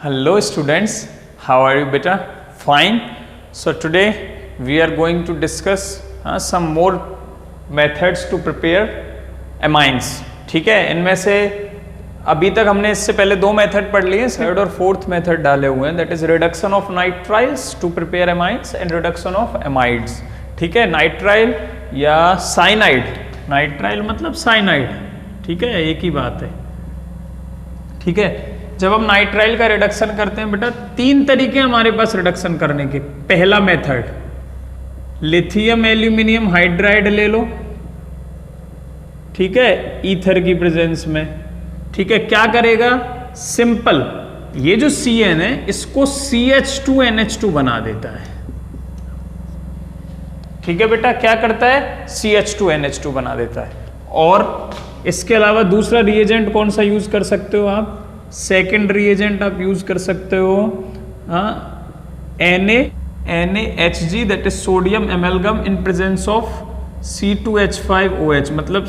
Hello students, how are you beta? Fine. So today we are going to discuss some more methods to prepare amines. ठीक है, इनमें से अभी तक हमने इससे पहले दो मेथड पढ़ लिए, थर्ड और फोर्थ मेथड डाले हुए हैं, that is reduction of nitriles to prepare amides and reduction of amides. ठीक है, नाइट्राइल या साइनाइड, नाइट्राइल मतलब साइनाइड, ठीक है, एक ही बात है. ठीक है, जब हम नाइट्राइल का रिडक्शन करते हैं बेटा, तीन तरीके हमारे पास रिडक्शन करने के. पहला मेथड लिथियम एल्यूमिनियम हाइड्राइड ले लो, ठीक है, ईथर की प्रेजेंस में. ठीक है, क्या करेगा, सिंपल ये जो CN है इसको CH2NH2 बना देता है. ठीक है बेटा, क्या करता है, CH2NH2 बना देता है. और इसके अलावा दूसरा रिएजेंट कौन सा यूज कर सकते हो आप, सेकेंड रिएजेंट आप यूज कर सकते हो NaHG, that is sodium एमेलगम in presence of C2H5OH, मतलब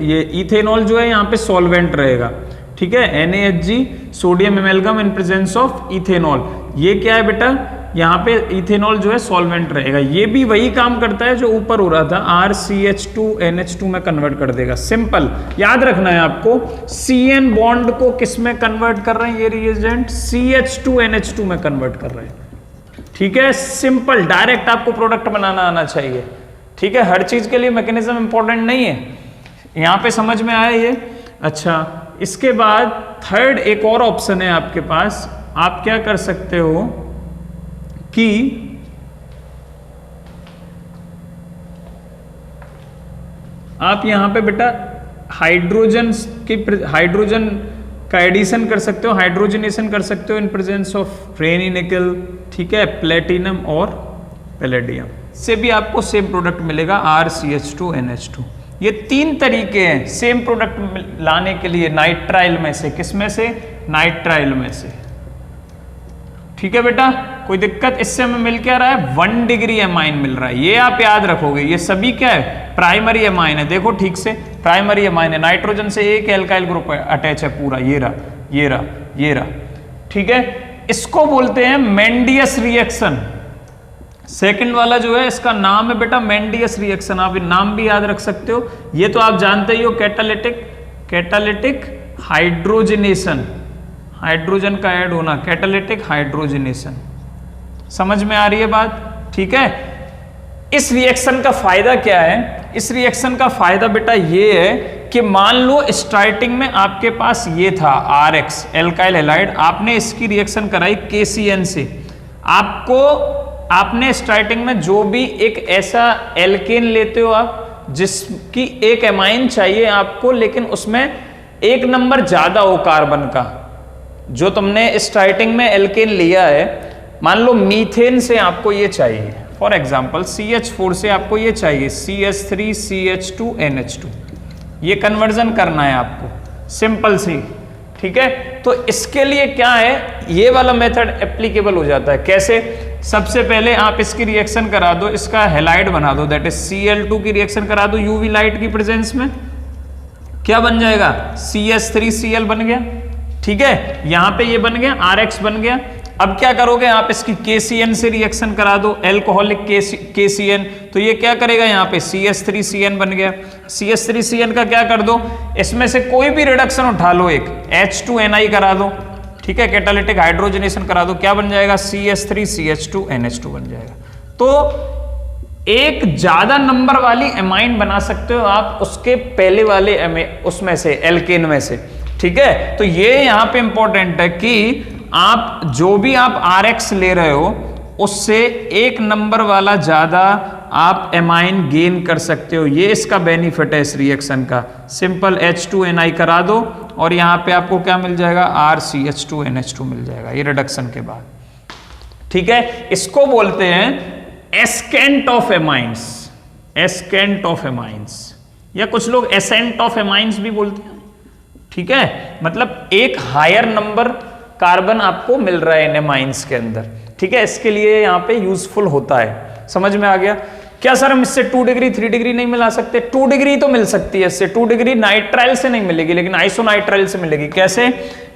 ये इथेनॉल जो है यहाँ पे सॉल्वेंट रहेगा. ठीक है, NaHG sodium एमेलगम in presence of ethanol, ये क्या है बेटा, यहाँ पे इथेनॉल जो है सॉल्वेंट रहेगा. ये भी वही काम करता है जो ऊपर हो रहा था, RCH2NH2 में कन्वर्ट कर देगा. सिंपल याद रखना है आपको, CN बॉन्ड को किस में कन्वर्ट कर रहे हैं ये रिएजेंट, CH2NH2 में कन्वर्ट कर रहे हैं. ठीक है, सिंपल, डायरेक्ट आपको प्रोडक्ट बनाना आना चाहिए. ठीक है, हर चीज के लिए मैकेनिज्म इंपॉर्टेंट नहीं है, यहां पे समझ में आया ये. अच्छा, इसके बाद थर्ड एक और ऑप्शन है आपके पास, आप क्या कर सकते हो कि आप यहां पे बेटा हाइड्रोजन का एडिशन कर सकते हो, हाइड्रोजनेशन कर सकते हो इन प्रेजेंस ऑफ रेनी निकल, ठीक है, प्लेटिनम और पैलेडियम, से भी आपको सेम प्रोडक्ट मिलेगा RCH2NH2. ये तीन तरीके हैं सेम प्रोडक्ट लाने के लिए नाइट्राइल में से. किस में से, नाइट्राइल में से. ठीक है बेटा, कोई दिक्कत, इससे हमें मिल क्या रहा है, 1 डिग्री एमाइन मिल रहा है. ये आप याद रखोगे, ये सभी क्या है, प्राइमरी एमाइन है. देखो ठीक से, प्राइमरी एमाइन है, नाइट्रोजन से एक एल्काइल ग्रुप अटैच है पूरा, ये रहा, ये रहा, ये रहा. ठीक है, इसको बोलते हैं मेंडियस रिएक्शन. सेकंड वाला जो है इसका नाम है बेटा मेंडियस रिएक्शन, आप नाम भी याद रख सकते हो. ये तो आप जानते ही हो, कैटालिटिक हाइड्रोजनेशन, हाइड्रोजन का ऐड होना, कैटालिटिक हाइड्रोजनेशन. समझ में आ रही है बात. ठीक है, इस रिएक्शन का फायदा क्या है, इस रिएक्शन का फायदा बेटा ये है कि मान लो स्टार्टिंग में आपके पास ये था RX एल्काइल हैलाइड, आपने इसकी रिएक्शन कराई KCN से. आपने स्टार्टिंग में जो भी एक ऐसा एल्केन लेते हो आप जिसकी एक एमाइन चाहिए आपको, लेकिन उसमें एक नंबर ज्यादा हो कार्बन का, जो तुमने स्टार्टिंग में एल्केन लिया है, मान लो मीथेन से आपको ये चाहिए, फॉर एग्जांपल CH4 से आपको ये चाहिए CH3CH2NH2, ये कन्वर्जन करना है आपको, सिंपल सी. ठीक है, तो इसके लिए क्या है, ये वाला मेथड एप्लीकेबल हो जाता है. कैसे, सबसे पहले आप इसकी रिएक्शन करा दो, इसका हैलाइड बना दो, दैट इज Cl2 की रिएक्शन करा दो UV लाइट की प्रेजेंस में, क्या बन जाएगा, CH3Cl बन गया. ठीक है, यहां पे ये बन गया, RX बन गया. अब क्या करोगे, आप इसकी KCN से रिएक्शन करा दो, एल्कोहलिक KCN, तो ये क्या करेगा, यहाँ पे CH3CN बन गया. CH3CN का क्या कर दो, इसमें से कोई भी रिडक्शन उठा लो, एक H2NI करा दो. ठीक है, कैटालिटिक हाइड्रोजनेशन करा दो, क्या बन जाएगा, CH3CH2NH2 बन जाएगा. तो एक ज्यादा नंबर वाली एमाइन बना सकते हो आप उसके पहले वाले उसमें से, एल्केन में से. ठीक है, तो ये यहां पे इंपॉर्टेंट है कि आप जो भी आप RX ले रहे हो उससे एक नंबर वाला ज्यादा आप एमाइन गेन कर सकते हो. ये इसका बेनिफिट है इस रिएक्शन का. सिंपल H2NI करा दो और यहां पे आपको क्या मिल जाएगा, RCH2NH2 मिल जाएगा ये रिडक्शन के बाद. ठीक है, इसको बोलते हैं एस्केंट ऑफ एमाइंस, एस्केंट ऑफ एमाइंस, या कुछ लोग एसेंट ऑफ एमाइंस भी बोलते हैं. ठीक है, मतलब एक हायर नंबर कार्बन आपको मिल रहा है इन एमाइंस के अंदर. ठीक है, इसके लिए यहाँ पे यूजफुल होता है. समझ में आ गया. क्या सर हम इससे 2 डिग्री 3 डिग्री नहीं मिला सकते? 2 डिग्री तो मिल सकती है इससे, 2 डिग्री नाइट्राइल से नहीं मिलेगी लेकिन आइसोनाइट्राइल से मिलेगी। कैसे?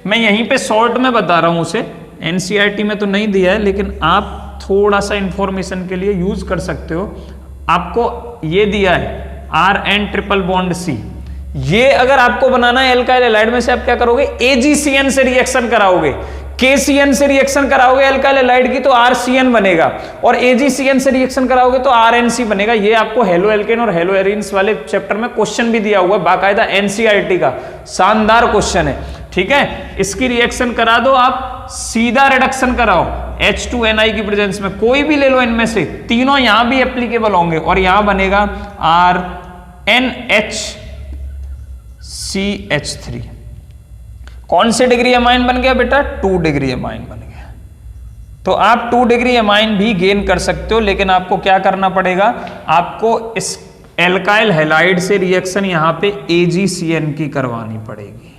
मैं यहीं पे शॉर्ट में बता रहा हूं उसे, एनसीईआरटी में तो नहीं दिया है, लेकिन आप थोड़ा सा इंफॉर्मेशन के लिए यूज कर सकते हो। आपको ये दिया है RN ट्रिपल बॉन्ड C। ये अगर आपको बनाना है एल्काइल हैलाइड में से, आप क्या करोगे, AgCN से रिएक्शन कराओगे, KCN से रिएक्शन कराओगे एल्काइल हैलाइड की तो RCN बनेगा, और AgCN से रिएक्शन कराओगे तो RNC बनेगा। ये आपको हेलो एल्केन और हेलो एरीन्स वाले चैप्टर में क्वेश्चन भी दिया हुआ है, बाकायदा एनसीईआरटी का शानदार क्वेश्चन है। ठीक है, इसकी रिएक्शन करा दो, आप सीधा रिडक्शन कराओ H2NI की प्रेजेंस में, कोई भी ले लो इनमें से, तीनों यहां भी एप्लीकेबल होंगे, और यहां बनेगा RNHCH3। कौन से डिग्री एमाइन बन गया बेटा, 2 डिग्री एमाइन बन गया। तो आप 2 डिग्री एमाइन भी गेन कर सकते हो, लेकिन आपको क्या करना पड़ेगा, आपको इस एल्काइल हैलाइड से रिएक्शन यहां पे AgCN की करवानी पड़ेगी।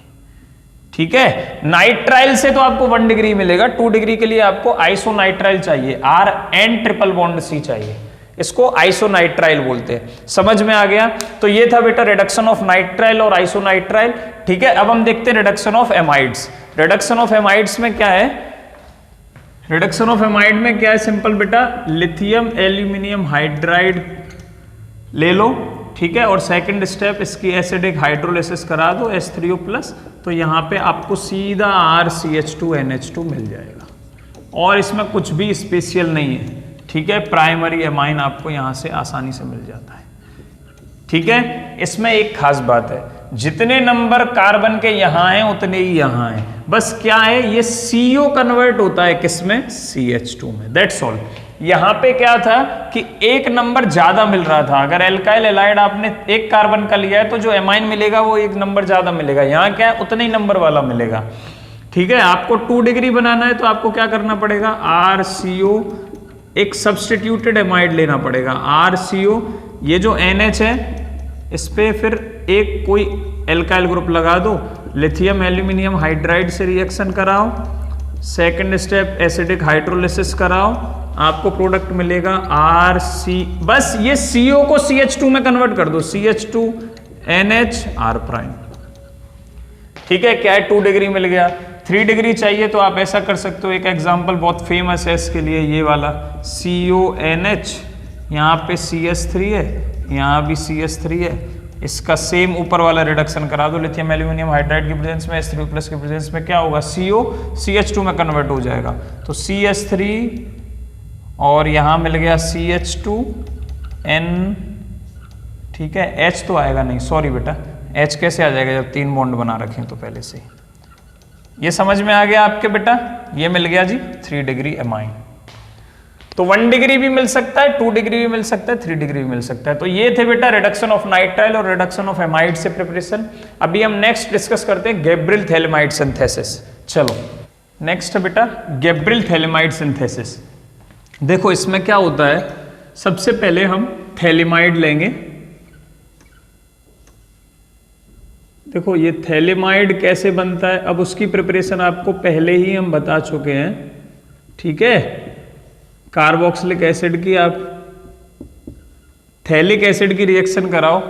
ठीक है, नाइट्राइल से तो आपको 1 डिग्री मिलेगा, 2 डिग्री के लिए आपको आइसोनाइट्राइल चाहिए, RN ट्रिपल बॉन्ड C चाहिए, इसको आइसोनाइट्राइल बोलते हैं। समझ में आ गया? तो ये था बेटा रिडक्शन ऑफ नाइट्राइल और आइसोनाइट्राइल। ठीक है, अब हम देखते हैं reduction of amides. Reduction of amides में क्या है, रिडक्शन ऑफ एमाइड में क्या है, सिंपल बेटा, लिथियम एल्यूमिनियम हाइड्राइड ले लो, ठीक है, और सेकंड स्टेप इसकी एसिडिक हाइड्रोलिसिस करा दो H3O+, तो यहाँ पे आपको सीधा RCH2NH2 मिल जाएगा, और इसमें कुछ भी स्पेशल नहीं है। ठीक है, प्राइमरी एमाइन आपको यहाँ से आसानी से मिल जाता है। ठीक है, इसमें एक खास बात है, जितने नंबर कार्बन के यहाँ हैं उतने ही यहाँ हैं, बस क्या है, ये CO कन्वर्ट होता है किसमें, CH2 में, दैट्स ऑल। यहाँ पे क्या था कि एक नंबर ज्यादा मिल रहा था, अगर एल्काइल हैलाइड आपने एक कार्बन का लिया है तो जो एमाइन मिलेगा वो एक नंबर ज्यादा मिलेगा, यहाँ क्या है, उतने ही नंबर वाला मिलेगा। ठीक है, आपको 2 डिग्री बनाना है तो आपको क्या करना पड़ेगा, RCO, एक सब्स्टिट्यूटेड एमाइड लेना पड़ेगा, RCO, ये जो NH है इस पे फिर एक कोई एल्काइल ग्रुप लगा दो, लिथियम एल्यूमिनियम हाइड्राइड से रिएक्शन कराओ, सेकंड स्टेप एसिडिक हाइड्रोलिसिस कराओ, आपको प्रोडक्ट मिलेगा RC, बस ये CO को CH2 में कन्वर्ट कर दो, CH2NH R'। ठीक है, क्या है, 2 डिग्री मिल गया। 3 डिग्री चाहिए तो आप ऐसा कर सकते हो, एक एग्जांपल बहुत फेमस है इसके लिए, ये वाला CONH, यहाँ पे CH3 है, यहाँ भी CH3 है, इसका सेम ऊपर वाला रिडक्शन करा दो लिथियम एल्यूमिनियम हाइड्राइड की प्रेजेंस में, H3O+ की प्रेजेंस में क्या होगा, CO CH2 में कन्वर्ट हो जाएगा, तो CH3 और यहाँ मिल गया CH2N। ठीक है, H तो आएगा नहीं, सॉरी बेटा, H कैसे आ जाएगा जब 3 बॉन्ड बना रखे तो पहले से। ये समझ में आ गया आपके बेटा, ये मिल गया जी 3 डिग्री एमाइन। तो 1 डिग्री भी मिल सकता है, 2 डिग्री भी मिल सकता है, 3 डिग्री भी मिल सकता है। तो ये थे बेटा रिडक्शन ऑफ नाइट्राइल और रिडक्शन ऑफ एमाइड से प्रिपरेशन। अभी हम नेक्स्ट डिस्कस करते हैं गैब्रियल थैलेमाइड सिंथेसिस। चलो नेक्स्ट है बेटा गैब्रियल थैलेमाइड सिंथेसिस। देखो इसमें क्या होता है, सबसे पहले हम थैलेमाइड लेंगे। देखो ये थैलेमाइड कैसे बनता है, अब उसकी प्रिपरेशन आपको पहले ही हम बता चुके हैं। ठीक है, कार्बोक्सिलिक एसिड की आप थैलिक एसिड की रिएक्शन कराओ,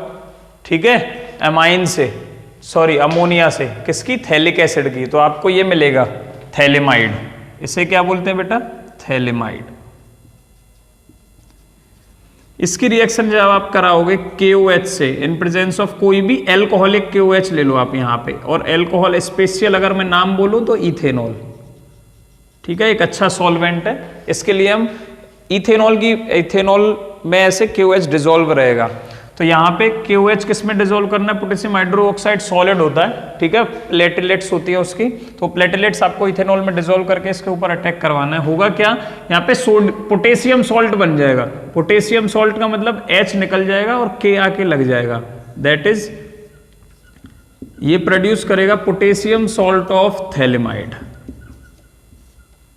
ठीक है, एमाइन से, सॉरी अमोनिया से, किसकी, थैलिक एसिड की, तो आपको ये मिलेगा थैलेमाइड। इसे क्या बोलते हैं बेटा, थैलेमाइड। इसकी रिएक्शन जब आप कराओगे KOH से इन प्रेजेंस ऑफ कोई भी एल्कोहलिक KOH ले लो आप यहाँ पे, और एल्कोहल स्पेशल अगर मैं नाम बोलूँ तो इथेनॉल। ठीक है, एक अच्छा सॉल्वेंट है, इसके लिए हम इथेनॉल में ऐसे KOH डिजोल्व रहेगा। तो यहाँ पे KOH किस में डिजोल्व करना है, पोटेशियम हाइड्रोक्साइड सॉलिड होता है, ठीक है, प्लेटलेट्स होती है उसकी, तो प्लेटलेट्स आपको इथेनॉल में डिजोल्व करके इसके ऊपर अटैक करवाना है। होगा क्या, यहाँ पे पोटेशियम सॉल्ट बन जाएगा। पोटेशियम सॉल्ट का मतलब H निकल जाएगा और K आके लग जाएगा, दैट इज ये प्रोड्यूस करेगा पोटेशियम सॉल्ट ऑफ थैलेमाइड।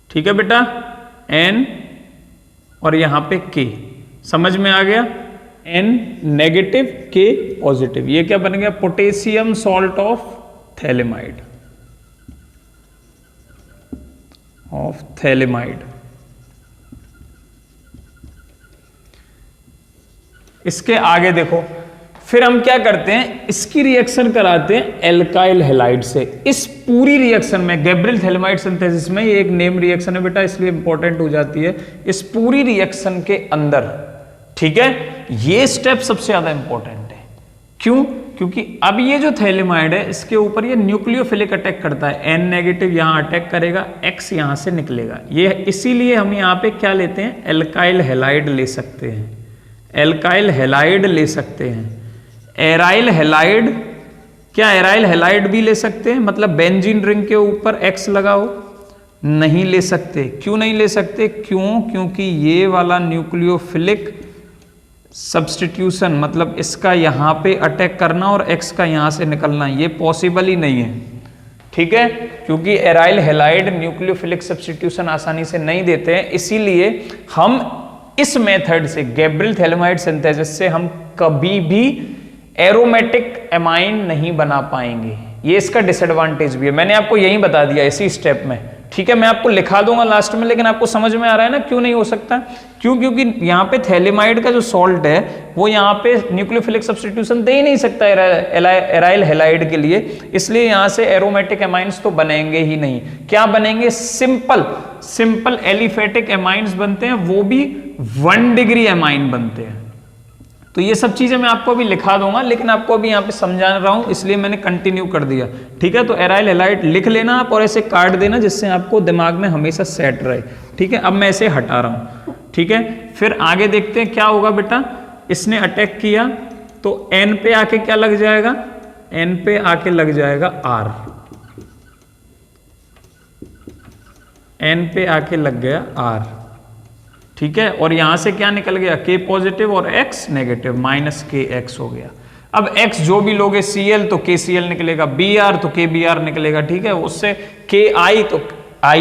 ठीक है बेटा, N और यहाँ पे K, समझ में आ गया, N नेगेटिव K पॉजिटिव, ये क्या बन गया, पोटेशियम सॉल्ट ऑफ थैलेमाइड, इसके आगे देखो फिर हम क्या करते हैं, इसकी रिएक्शन कराते हैं एल्काइल हैलाइड से। इस पूरी रिएक्शन में गैब्रियल थैलेमाइड सिंथेसिस में ये एक नेम रिएक्शन है बेटा, इसलिए इंपॉर्टेंट हो जाती है। इस पूरी रिएक्शन के अंदर, ठीक है, ये स्टेप सबसे ज्यादा इंपॉर्टेंट है। क्यों? क्योंकि अब ये जो थैलेमाइड है इसके ऊपर ये न्यूक्लियोफिलिक अटैक करता है, N नेगेटिव यहां अटैक करेगा, X यहां से निकलेगा। ये इसीलिए हम यहां पे क्या लेते हैं, एल्काइल हैलाइड ले सकते हैं, एल्काइल हैलाइड ले सकते हैं। एराइल हैलाइड, क्या एराइल हैलाइड भी ले सकते हैं? मतलब बेंजीन रिंग के ऊपर X लगाओ, नहीं ले सकते। क्यों नहीं ले सकते? क्यों? क्योंकि ये वाला न्यूक्लियोफिलिक सब्स्टिट्यूशन, मतलब इसका यहां पे अटैक करना और X का यहां से निकलना, ये पॉसिबल ही नहीं है, ठीक है, क्योंकि एराइल हैलाइड न्यूक्लियोफिलिक सब्स्टिट्यूशन आसानी से नहीं देते हैं। इसीलिए हम इस मेथड से, गैब्रियल थैलेमाइड सिंथेसिस से, हम कभी भी एरोमेटिक एमाइन नहीं बना पाएंगे। ये इसका डिसएडवांटेज भी है, मैंने आपको यही बता दिया इसी स्टेप में, ठीक है। मैं आपको लिखा दूंगा लास्ट में, लेकिन आपको समझ में आ रहा है ना क्यों नहीं हो सकता? क्यों? क्योंकि यहाँ पे थैलेमाइड का जो सॉल्ट है वो यहाँ पे न्यूक्लियोफिलिक सब्स्टिट्यूशन दे ही नहीं सकता एराइल हैलाइड के लिए, इसलिए यहाँ से एरोमेटिक एमाइंस तो बनेंगे ही नहीं। क्या बनेंगे? सिंपल एलिफेटिक एमाइंस बनते हैं, वो भी 1 डिग्री एमाइन बनते हैं। तो ये सब चीजें मैं आपको अभी लिखा दूंगा, लेकिन आपको अभी यहाँ पे समझा रहा हूं, इसलिए मैंने कंटिन्यू कर दिया, ठीक है। तो एराइल हैलाइड लिख लेना आप और ऐसे काट देना, जिससे आपको दिमाग में हमेशा सेट रहे, ठीक है। अब मैं ऐसे हटा रहा हूं, ठीक है। फिर आगे देखते हैं क्या होगा बेटा। इसने अटैक किया तो N पे आके क्या लग जाएगा? N पे आके लग जाएगा R, N पे आके लग गया R, ठीक है। और यहां से क्या निकल गया? K पॉजिटिव और X नेगेटिव, माइनस KX हो गया। अब X जो भी लोगे, Cl तो KCl निकलेगा, Br तो KBr निकलेगा, ठीक है। उससे KI तो I,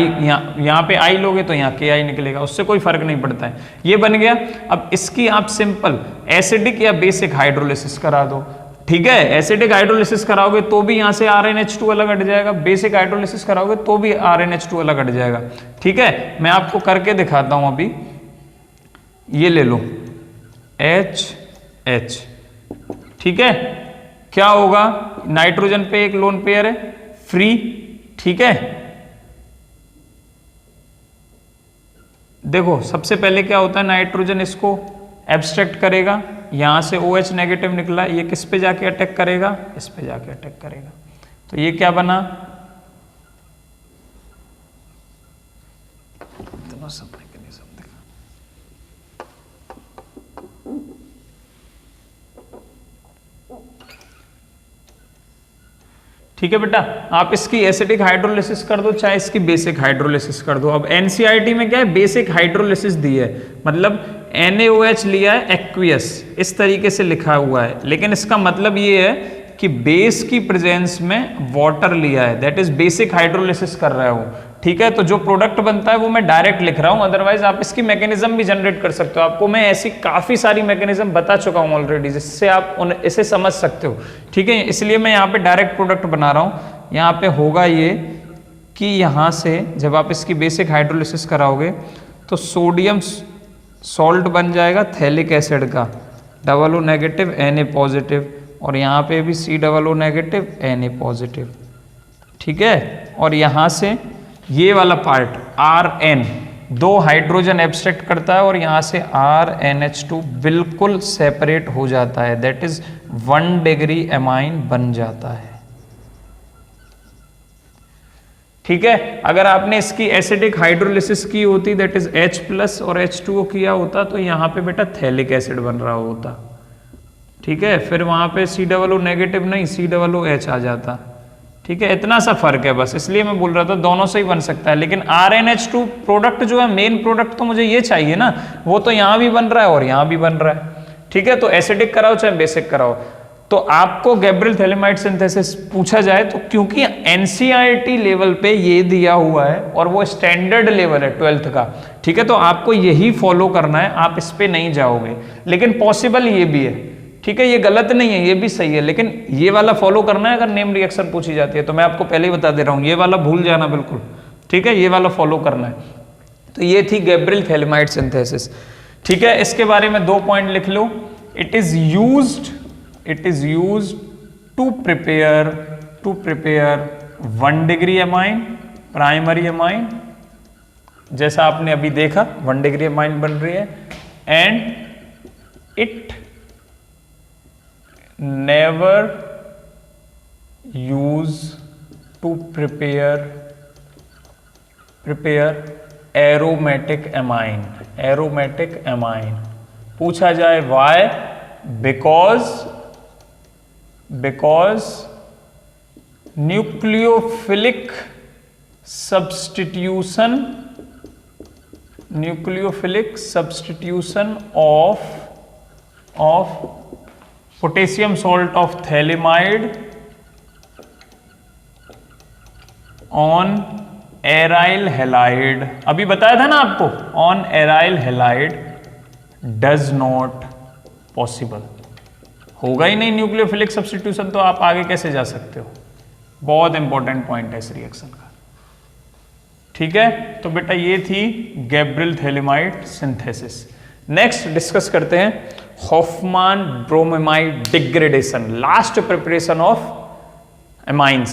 यहाँ पे I लोगे तो यहाँ KI निकलेगा, उससे कोई फर्क नहीं पड़ता है। ये बन गया। अब इसकी आप सिंपल एसिडिक या बेसिक हाइड्रोलिसिस करा दो, ठीक है। एसिडिक हाइड्रोलिसिस कराओगे तो भी यहाँ से RnH2 अलग हट जाएगा, बेसिक हाइड्रोलिसिस कराओगे तो भी RnH2 अलग हट जाएगा, ठीक है। मैं आपको करके दिखाता हूं अभी। ये ले लो HH, ठीक है। क्या होगा? नाइट्रोजन पे एक लोन पेयर है, फ्री, ठीक है। देखो सबसे पहले क्या होता है, नाइट्रोजन इसको एब्स्ट्रैक्ट करेगा, यहां से OH नेगेटिव निकला, ये किस पे जाके अटैक करेगा? इस पे जाके अटैक करेगा। तो ये क्या बना? ठीक है बेटा, आप इसकी एसिडिक हाइड्रोलिसिस कर दो, चाहे इसकी बेसिक हाइड्रोलिसिस कर दो। अब एनसीईआरटी में क्या है, बेसिक हाइड्रोलिसिस दी है, मतलब NaOH लिया है एक्वियस, इस तरीके से लिखा हुआ है, लेकिन इसका मतलब ये है कि बेस की प्रेजेंस में वाटर लिया है, दैट इज बेसिक हाइड्रोलिसिस कर रहा हूं, ठीक है। तो जो प्रोडक्ट बनता है वो मैं डायरेक्ट लिख रहा हूं, अदरवाइज आप इसकी मैकेनिज्म भी जनरेट कर सकते हो। आपको मैं ऐसी काफी सारी मैकेनिज्म बता चुका हूं ऑलरेडी, जिससे आप इसे समझ सकते हो, ठीक है। इसलिए मैं यहाँ पे डायरेक्ट प्रोडक्ट बना रहा हूं। यहाँ पे होगा ये कि यहाँ से जब आप इसकी बेसिक हाइड्रोलिसिस कराओगे तो सोडियम सॉल्ट बन जाएगा थैलिक एसिड का, double O negative Na positive, और यहाँ पे भी COO नेगेटिव Na पॉजिटिव, ठीक है। और यहाँ से ये वाला पार्ट Rn, 2 हाइड्रोजन एब्स्ट्रैक्ट करता है और यहाँ से RnH2 बिल्कुल सेपरेट हो जाता है, दैट इज 1 डिग्री एमाइन बन जाता है, ठीक है। अगर आपने इसकी एसिडिक हाइड्रोलिसिस की होती, दैट इज H+ और H2O किया होता, तो यहाँ पे बेटा थैलिक एसिड बन रहा होता, ठीक है। फिर वहां पे COO नेगेटिव नहीं, COOH आ जाता, ठीक है। इतना सा फर्क है बस, इसलिए मैं बोल रहा था दोनों से ही बन सकता है, लेकिन RnH2 प्रोडक्ट जो है, मेन प्रोडक्ट तो मुझे ये चाहिए ना, वो तो यहाँ भी बन रहा है और यहाँ भी बन रहा है, ठीक है। तो एसिडिक कराओ चाहे बेसिक कराओ, तो आपको गैब्रियल थैलेमाइड सिंथेसिस पूछा जाए तो, क्योंकि एनसीईआरटी लेवल पे ये दिया हुआ है और वो स्टैंडर्ड लेवल है 12th का, ठीक है, तो आपको यही फॉलो करना है, आप इस पे नहीं जाओगे। लेकिन पॉसिबल ये भी है, ठीक है, ये गलत नहीं है, ये भी सही है, लेकिन ये वाला फॉलो करना है अगर नेम रिएक्शन पूछी जाती है। तो मैं आपको पहले ही बता दे रहा हूं, ये वाला भूल जाना बिल्कुल, ठीक है, ये वाला फॉलो करना है। तो ये थी गैब्रियल थैलेमाइड सिंथेसिस, ठीक है। इसके बारे में 2 पॉइंट लिख लो। It is used it is use to prepare 1 degree amine, primary amine, जैसा आपने अभी देखा 1 डिग्री एमाइन बन रही है, and it never use to prepare aromatic amine. पूछा जाए why, because nucleophilic substitution of potassium salt of phthalimide on aryl halide, अभी बताया था ना आपको, on aryl halide does not possible. होगा ही नहीं न्यूक्लियोफिलिक सब्स्टिट्यूशन, तो आप आगे कैसे जा सकते हो? बहुत इंपॉर्टेंट पॉइंट है इस रिएक्शन का। ठीक है, तो बेटा ये थी Gabriel phthalimide synthesis. Next discuss करते हैं Hofmann bromamide degradation, last preparation of amines.